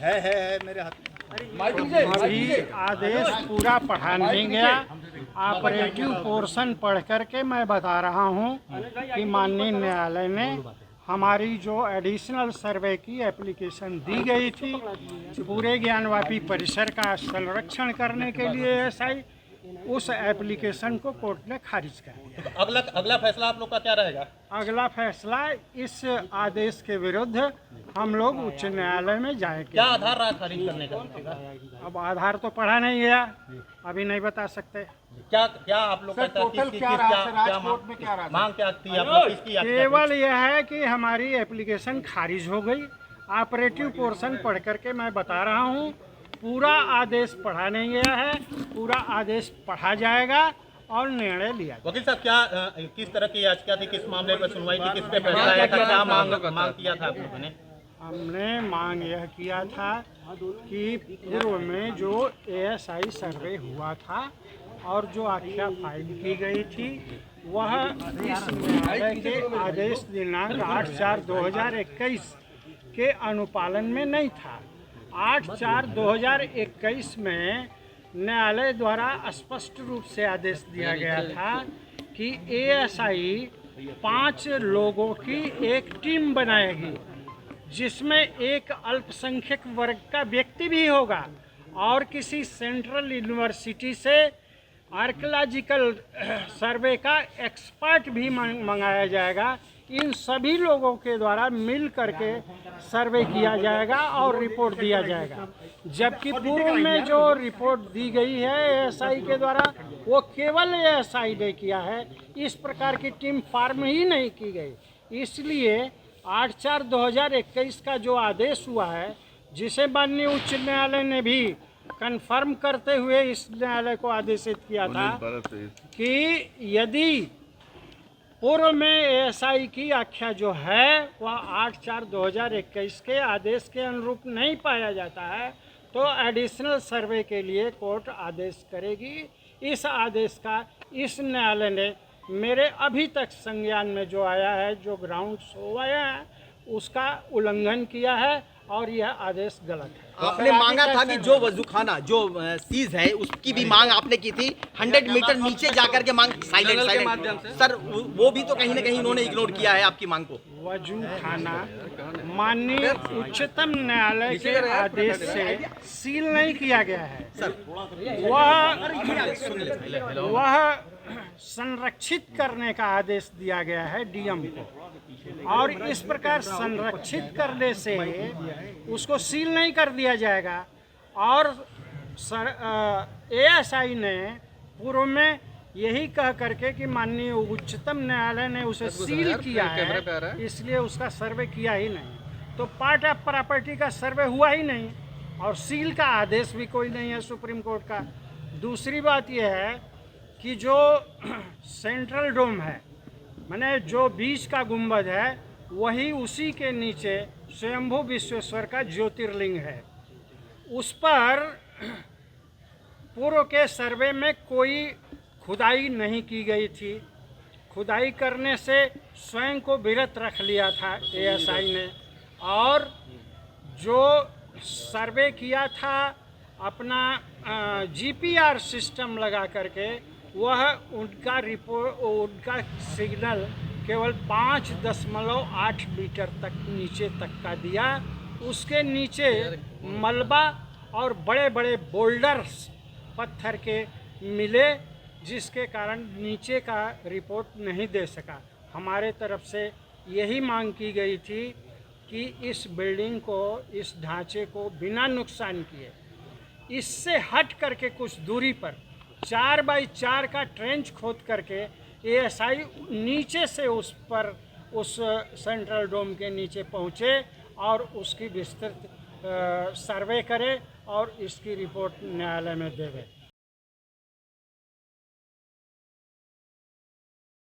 है मेरे हाथ में। अभी आदेश पूरा पढ़ा नहीं गया, ऑपरेटिव पोर्शन पढ़ करके मैं बता रहा हूँ कि माननीय न्यायालय ने हमारी जो एडिशनल सर्वे की एप्लीकेशन दी गई थी पूरे ज्ञानवापी परिसर का संरक्षण करने के लिए एएसआई, उस एप्लीकेशन को कोर्ट ने खारिज कर दिया। तो अगला फैसला आप लोग का क्या रहेगा? अगला फैसला इस आदेश के विरुद्ध हम लोग उच्च न्यायालय में जाएंगे। क्या आधार रहा खारिज करने का? अब आधार तो पढ़ा नहीं गया, अभी नहीं बता सकते। क्या आप लोग मांग क्या थी आप लोग किसकी? केवल यह है कि हमारी एप्लीकेशन खारिज हो गई। ऑपरेटिव पोर्शन पढ़ करके मैं बता रहा हूँ, पूरा आदेश पढ़ा नहीं गया है, पूरा आदेश पढ़ा जाएगा और निर्णय लिया। वकील साहब, क्या किस तरह की याचिका थी, किस मामले पर सुनवाई थी, किस पे फैसला आया था, क्या मांग किया था आप लोगों ने? हमने मांग यह किया था कि पूर्व में जो एएसआई सर्वे हुआ था और जो आख्या फाइल की गई थी वह इस न्यायालय के आदेश दिनांक 8/4/2021 के अनुपालन में नहीं था। 8/4/2021 में न्यायालय द्वारा स्पष्ट रूप से आदेश दिया गया था कि एएसआई 5 लोगों की एक टीम बनाएगी, जिसमें एक अल्पसंख्यक वर्ग का व्यक्ति भी होगा और किसी सेंट्रल यूनिवर्सिटी से आर्कियोलॉजिकल सर्वे का एक्सपर्ट भी मंगाया जाएगा। इन सभी लोगों के द्वारा मिल करके सर्वे किया जाएगा और रिपोर्ट दिया जाएगा। जबकि पूर्व में जो रिपोर्ट दी गई है एएसआई के द्वारा वो केवल एएसआई ने किया है, इस प्रकार की टीम फार्म ही नहीं की गई। इसलिए 8/4/2021 का जो आदेश हुआ है, जिसे माननीय उच्च न्यायालय ने भी कन्फर्म करते हुए इस न्यायालय को आदेशित किया था कि यदि पूर्व में एएसआई की आख्या जो है वह 8/4/2021 के आदेश के अनुरूप नहीं पाया जाता है तो एडिशनल सर्वे के लिए कोर्ट आदेश करेगी। इस आदेश का इस न्यायालय ने मेरे अभी तक संज्ञान में जो आया है, जो ग्राउंड्स आया है, उसका उल्लंघन किया है और यह आदेश गलत है। आपने मांगा था कि जो वजूखाना जो सीज है उसकी भी मांग आपने की थी, 100 मीटर नीचे जाकर के मांग साइलेंट सर, वो भी तो कहीं ना कहीं उन्होंने इग्नोर किया है आपकी मांग को। वजूखाना माननीय उच्चतम न्यायालय के आदेश से सील नहीं किया गया है सर, वह संरक्षित करने का आदेश दिया गया है डीएम को, और इस प्रकार संरक्षित करने से उसको सील नहीं कर दिया जाएगा। और एएसआई ने पूर्व में यही कह करके कि माननीय उच्चतम न्यायालय ने उसे सील किया है, इसलिए उसका सर्वे किया ही नहीं, तो पार्ट ऑफ प्रॉपर्टी का सर्वे हुआ ही नहीं और सील का आदेश भी कोई नहीं है सुप्रीम कोर्ट का। दूसरी बात यह है कि जो सेंट्रल डोम है, माने जो बीच का गुंबद है, वही उसी के नीचे स्वयंभू विश्वेश्वर का ज्योतिर्लिंग है। उस पर पूर्व के सर्वे में कोई खुदाई नहीं की गई थी। खुदाई करने से स्वयं को विरत रख लिया था एएसआई ने, और जो सर्वे किया था अपना जीपीआर सिस्टम लगा करके, वह उनका रिपोर्ट, उनका सिग्नल केवल 5.8 मीटर तक नीचे तक का दिया। उसके नीचे मलबा और बड़े बड़े बोल्डर्स पत्थर के मिले, जिसके कारण नीचे का रिपोर्ट नहीं दे सका। हमारे तरफ से यही मांग की गई थी कि इस बिल्डिंग को, इस ढांचे को बिना नुकसान किए, इससे हट करके कुछ दूरी पर 4x4 का ट्रेंच खोद करके एएसआई नीचे से उस पर, उस सेंट्रल डोम के नीचे पहुँचे और उसकी विस्तृत सर्वे करे और इसकी रिपोर्ट न्यायालय में देवे।